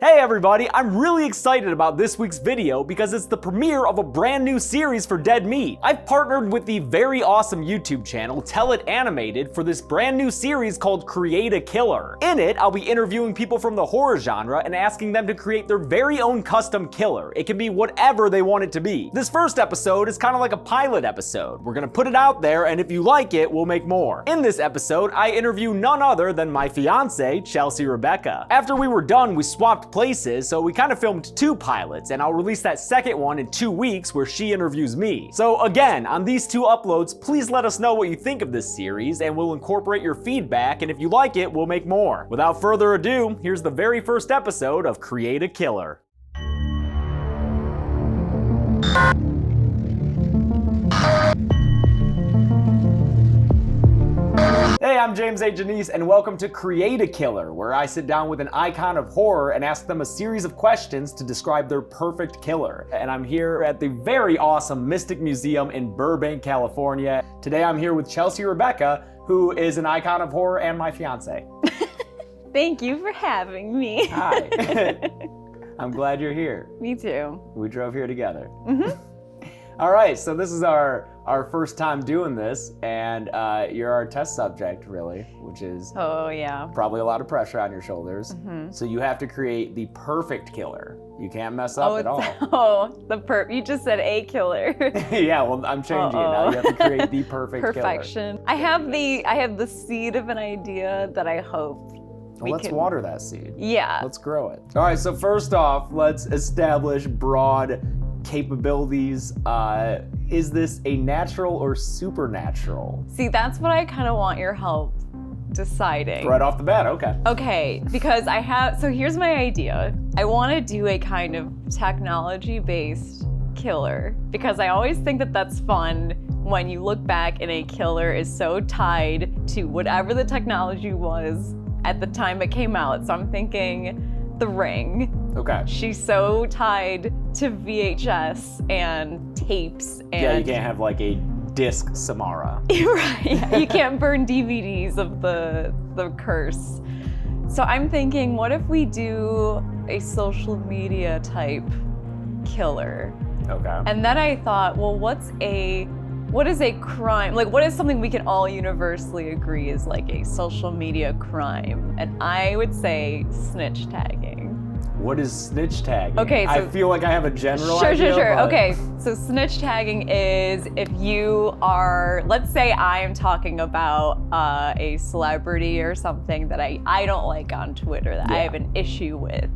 Hey everybody, I'm really excited about this week's video because it's the premiere of a brand new series for Dead Meat. I've partnered with the very awesome YouTube channel Tell It Animated for this brand new series called Create a Killer. In it, I'll be interviewing people from the horror genre and asking them to create their very own custom killer. It can be whatever they want it to be. This first episode is kind of like a pilot episode. We're gonna put it out there, and if you like it, we'll make more. In this episode, I interview none other than my fiance, Chelsea Rebecca. After we were done, we swapped places, so we kind of filmed two pilots, and I'll release that second one in 2 weeks where she interviews me. So again, on these two uploads, please let us know what you think of this series, and we'll incorporate your feedback, and if you like it, we'll make more. Without further ado, here's the very first episode of Create a Killer. Hey, I'm James A. Janice, and welcome to Create a Killer, where I sit down with an icon of horror and ask them a series of questions to describe their perfect killer. And I'm here at the very awesome Mystic Museum in Burbank, California. Today I'm here with Chelsea Rebecca, who is an icon of horror and my fiance. Thank you for having me. Hi. I'm glad you're here. Me too. We drove here together. All right, so this is our first time doing this, and you're our test subject, really, which is probably a lot of pressure on your shoulders. So you have to create the perfect killer. You can't mess up at all. You just said a killer. Yeah, well, I'm changing it now. You have to create the perfect Perfection. killer. I have the seed of an idea that I hope let's water that seed. Yeah. Let's grow it. All right, so first off, let's establish broad capabilities. Is this a natural or supernatural? See, that's what I kind of want your help deciding. Right off the bat, okay. Okay, because so here's my idea. I want to do a kind of technology-based killer, because I always think that that's fun when you look back and a killer is so tied to whatever the technology was at the time it came out. So I'm thinking The Ring. Okay. She's so tied to VHS and tapes and... Yeah, you can't have like a disc Samara. Right, yeah. You can't burn DVDs of the curse. So I'm thinking, what if we do a social media type killer? Okay. And then I thought, well, what is a crime? Like, what is something we can all universally agree is like a social media crime? And I would say snitch tagging. What is snitch tagging? Okay, so I feel like I have a general idea. Sure. But... Okay, so snitch tagging is if you are, let's say I am talking about a celebrity or something that I don't like on Twitter, that I have an issue with,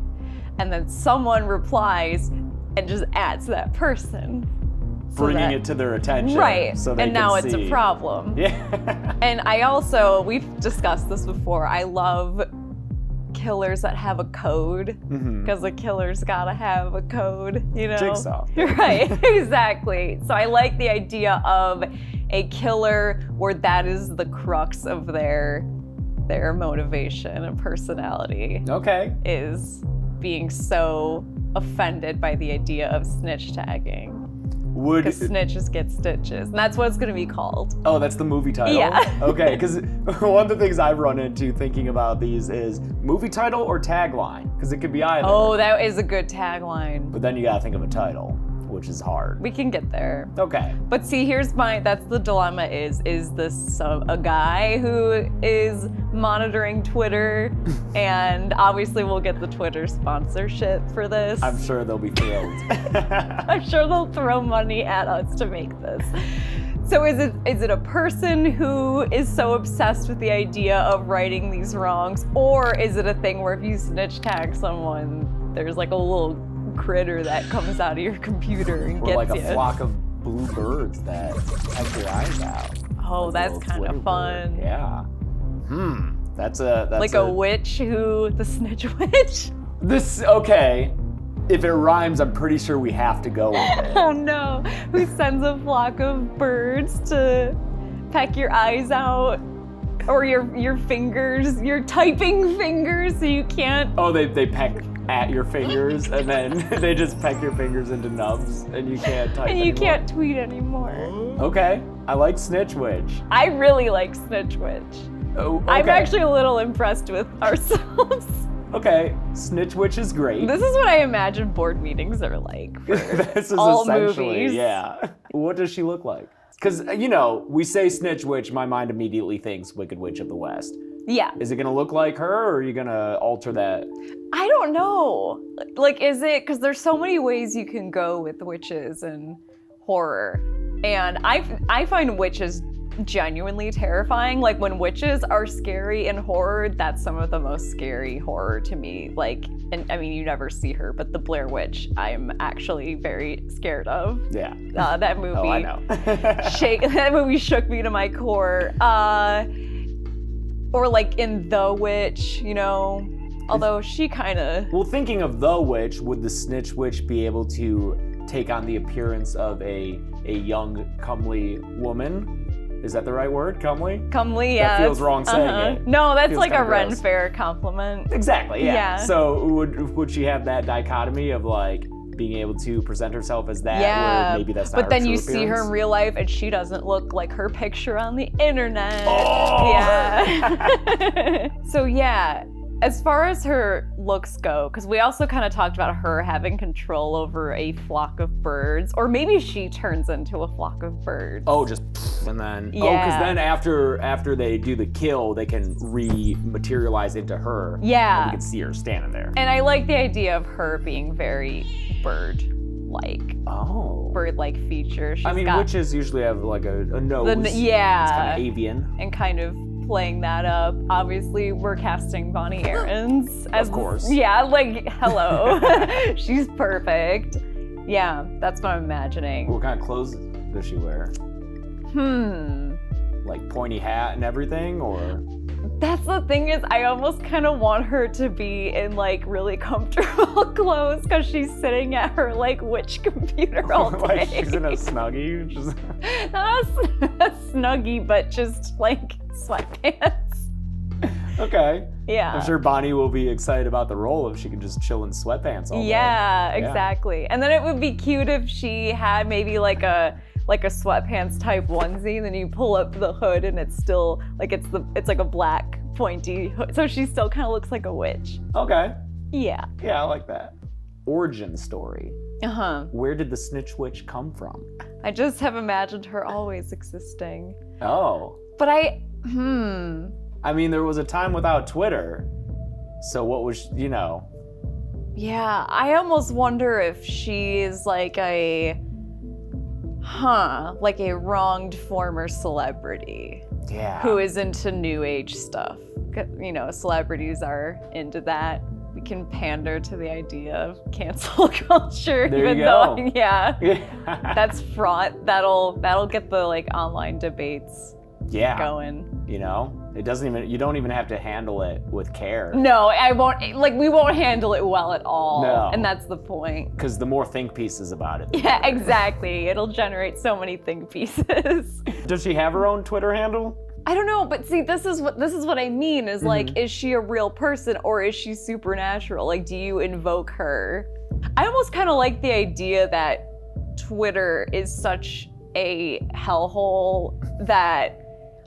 and then someone replies and just adds that person. Bringing it to their attention. Right, so they and now can see. it's a problem. Yeah. And we've discussed this before, I love killers that have a code, because a killer's gotta have a code, you know? Jigsaw. Right, exactly. So I like the idea of a killer where that is the crux of their motivation and personality. Okay. Is being so offended by the idea of snitch tagging. Because snitches get stitches, and that's what it's gonna be called. Oh, that's the movie title? Yeah. Okay, because one of the things I've run into thinking about these is movie title or tagline, because it could be either. Oh, that is a good tagline. But then you gotta think of a title, which is hard. We can get there. Okay. But see, that's the dilemma is this a guy who is monitoring Twitter, and obviously we'll get the Twitter sponsorship for this. I'm sure they'll be thrilled. I'm sure they'll throw money at us to make this. So is it a person who is so obsessed with the idea of righting these wrongs, or is it a thing where if you snitch tag someone, there's like a little critter that comes out of your computer and gets you? Or like a flock of blue birds that peck your eyes out. Oh, that's kind of fun. Bird. Yeah. That's like a witch the snitch witch? Okay. If it rhymes, I'm pretty sure we have to go with it. Oh no, who sends a flock of birds to peck your eyes out? Or your fingers, your typing fingers, so you can't... Oh, they peck at your fingers, and then they just peck your fingers into nubs, and you can't type And you anymore. can't tweet anymore. Okay, I like Snitch Witch. I really like Snitch Witch. Oh, okay. I'm actually a little impressed with ourselves. Okay, Snitch Witch is great. This is what I imagine board meetings are like for This is all essentially, movies. yeah. What does she look like? Because, we say Snitch Witch, my mind immediately thinks Wicked Witch of the West. Yeah. Is it gonna look like her, or are you gonna alter that? I don't know. Like, is it, because there's so many ways you can go with witches and horror. And I find witches genuinely terrifying. Like, when witches are scary in horror, that's some of the most scary horror to me. Like, and I mean, you never see her, but the Blair Witch, I'm actually very scared of. Yeah. That movie. Oh, I know. That movie shook me to my core. Or like in The Witch, although she kind of... Well, thinking of The Witch, would the Snitch Witch be able to take on the appearance of a young, comely woman? Is that the right word? Comely? Comely, yeah. That feels wrong saying it. No, that's Feels like a kinda Ren gross. Fair compliment. Exactly, yeah. Yeah. So would she have that dichotomy of like being able to present herself as that, Yeah, where maybe that's not but her then true you see her in appearance? real life and she doesn't look like her picture on the internet. Oh! Yeah. So yeah, as far as her looks go, because we also kind of talked about her having control over a flock of birds, or maybe she turns into a flock of birds. Oh, just and then because Yeah. then after they do the kill, they can rematerialize into her. Yeah. And we can see her standing there. And I like the idea of her being very bird-like, Oh. bird-like features. I mean, got witches usually have like a nose. yeah. It's kind of avian. and kind of playing that up. Obviously, we're casting Bonnie Aarons as Of course. Yeah, like hello, she's perfect. Yeah, that's what I'm imagining. What kind of clothes does she wear? Like pointy hat and everything, or? That's the thing is, I almost kind of want her to be in like really comfortable clothes because she's sitting at her like witch computer all day. Like she's in a Snuggie? Just... Not a Snuggie, but just like sweatpants. Okay. Yeah. I'm sure Bonnie will be excited about the role if she can just chill in sweatpants all day. Yeah, exactly. And then it would be cute if she had maybe like a sweatpants type onesie, and then you pull up the hood and it's still like it's like a black pointy hood. So she still kind of looks like a witch. Okay. Yeah. Yeah, I like that. Origin story. Uh-huh. Where did the Snitch Witch come from? I just have imagined her always existing. Oh. But I mean, there was a time without Twitter. So what was, Yeah, I almost wonder if she's like a wronged former celebrity. Yeah. Who is into new age stuff. Celebrities are into that. We can pander to the idea of cancel culture, There even you though, go. yeah, Yeah. that's fraught. That'll get the like online debates Yeah. going. It doesn't even, you don't even have to handle it with care. No, I won't. Like, we won't handle it well at all. No. And that's the point. Because the more think pieces about it. Yeah, exactly. It'll generate so many think pieces. Does she have her own Twitter handle? I don't know, but see, this is what I mean is like, is she a real person or is she supernatural? Like, do you invoke her? I almost kind of like the idea that Twitter is such a hellhole that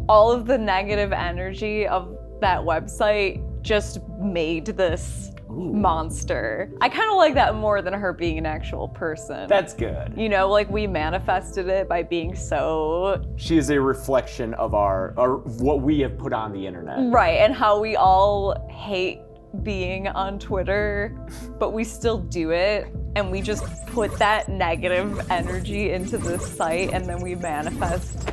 all of the negative energy of that website just made this monster. I kind of like that more than her being an actual person. That's good. Like we manifested it by being so... She is a reflection of what we have put on the internet. Right, and how we all hate being on Twitter, but we still do it, and we just put that negative energy into this site, and then we manifest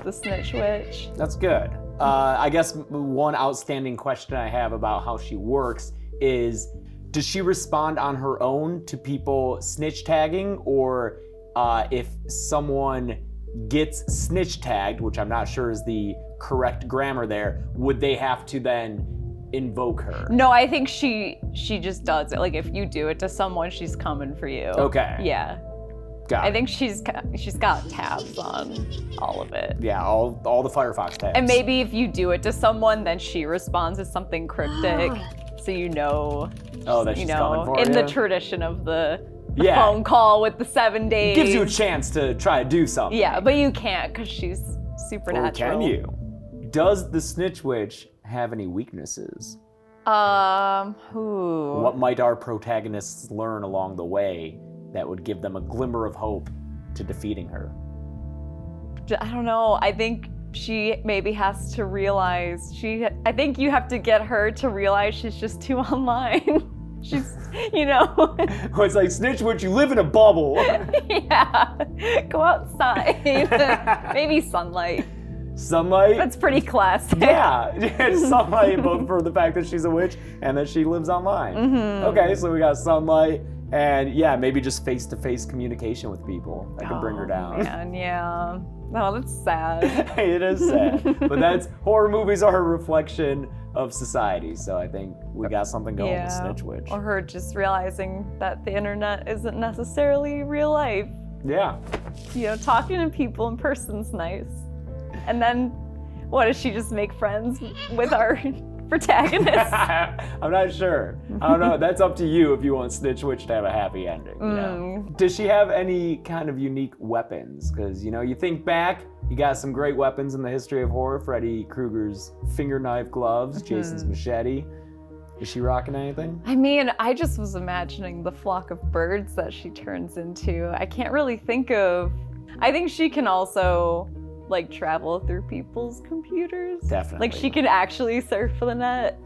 the Snitch Witch. That's good. I guess one outstanding question I have about how she works is, does she respond on her own to people snitch tagging, or if someone gets snitch tagged, which I'm not sure is the correct grammar there, would they have to then invoke her? No, I think she just does it. Like if you do it to someone, she's coming for you. Okay. Yeah. Got it. I think she's got tabs on all of it. Yeah, all the Firefox tabs. And maybe if you do it to someone, then she responds with something cryptic, so that she's coming for in you? the tradition of the Yeah. phone call with the 7 days. Gives you a chance to try to do something. Yeah, but you can't because she's supernatural. Or can you? Does the Snitch Witch have any weaknesses? Who? What might our protagonists learn along the way that would give them a glimmer of hope to defeating her? I don't know. I think she maybe has to realize I think you have to get her to realize she's just too online. She's, you know. It's like, Snitchwitch, you live in a bubble. Yeah. Go outside. Maybe sunlight. Sunlight? That's pretty classic. Yeah, sunlight, both for the fact that she's a witch and that she lives online. Mm-hmm. Okay, so we got sunlight, and yeah, maybe just face-to-face communication with people that can bring her down. Man, yeah. Oh, that's sad. It is sad, but horror movies are a reflection of society, so I think we got something going with Snitchwitch. Or her just realizing that the internet isn't necessarily real life. Yeah. You know, talking to people in person's nice. And then, what, does she just make friends with our protagonist? I'm not sure. I don't know. That's up to you if you want Snitchwitch to have a happy ending. You know? Does she have any kind of unique weapons? Because, you know, you think back, you got some great weapons in the history of horror. Freddy Krueger's finger knife gloves, Jason's machete. Is she rocking anything? I mean, I just was imagining the flock of birds that she turns into. I can't really think of... I think she can also, like, travel through people's computers. Definitely. Like, she can actually surf the net.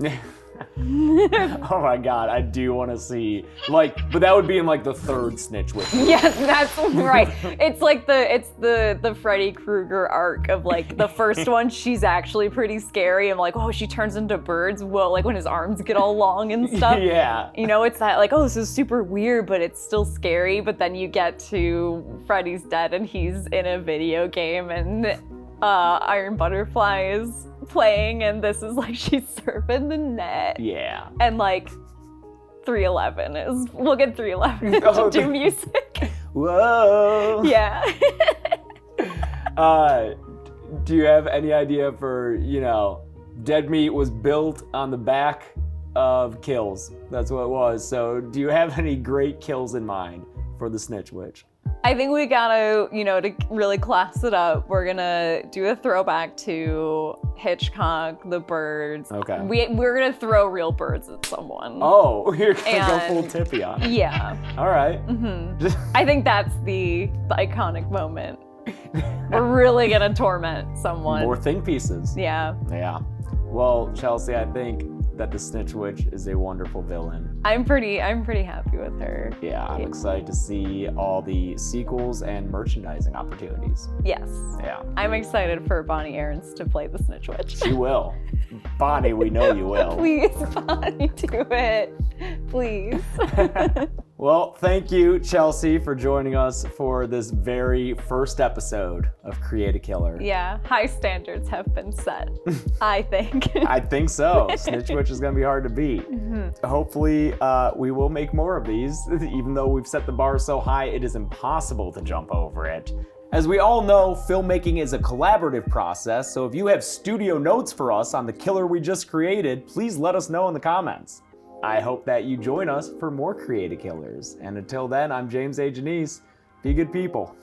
Oh my god, I do want to see, like, but that would be in like the third Snitchwitch. Yes, that's right. It's like the Freddy Krueger arc of like the first one, she's actually pretty scary and like, oh, she turns into birds. Whoa, like when his arms get all long and stuff. Yeah. You know, it's that like, oh, this is super weird, but it's still scary. But then you get to Freddy's dead and he's in a video game and Iron Butterfly is playing and this is like she's surfing the net. Yeah. And like 311 is, we'll get 311 to do music. Whoa. Yeah. Do you have any idea for, you know, Dead Meat was built on the back of kills. That's what it was. So do you have any great kills in mind for the Snitchwitch? I think we gotta, you know, to really class it up, we're gonna do a throwback to Hitchcock, the birds. Okay. We're gonna throw real birds at someone. Oh, you're gonna go full tippy on it. Yeah. All right. I think that's the iconic moment. We're really gonna torment someone. More think pieces. Yeah. Yeah. Well, Chelsea, I think that the Snitchwitch is a wonderful villain. I'm pretty happy with her. Yeah, I'm excited to see all the sequels and merchandising opportunities. Yes. Yeah. I'm excited for Bonnie Aarons to play the Snitchwitch. She will. Bonnie, we know you will. Please, Bonnie, do it. Please. Well, thank you, Chelsea, for joining us for this very first episode of Create a Killer. Yeah, high standards have been set, I think. I think so. Snitchwitch is going to be hard to beat. Hopefully, we will make more of these. Even though we've set the bar so high, it is impossible to jump over it. As we all know, filmmaking is a collaborative process, so if you have studio notes for us on the killer we just created, please let us know in the comments. I hope that you join us for more Create a Killers. And until then, I'm James A. Janice. Be good people.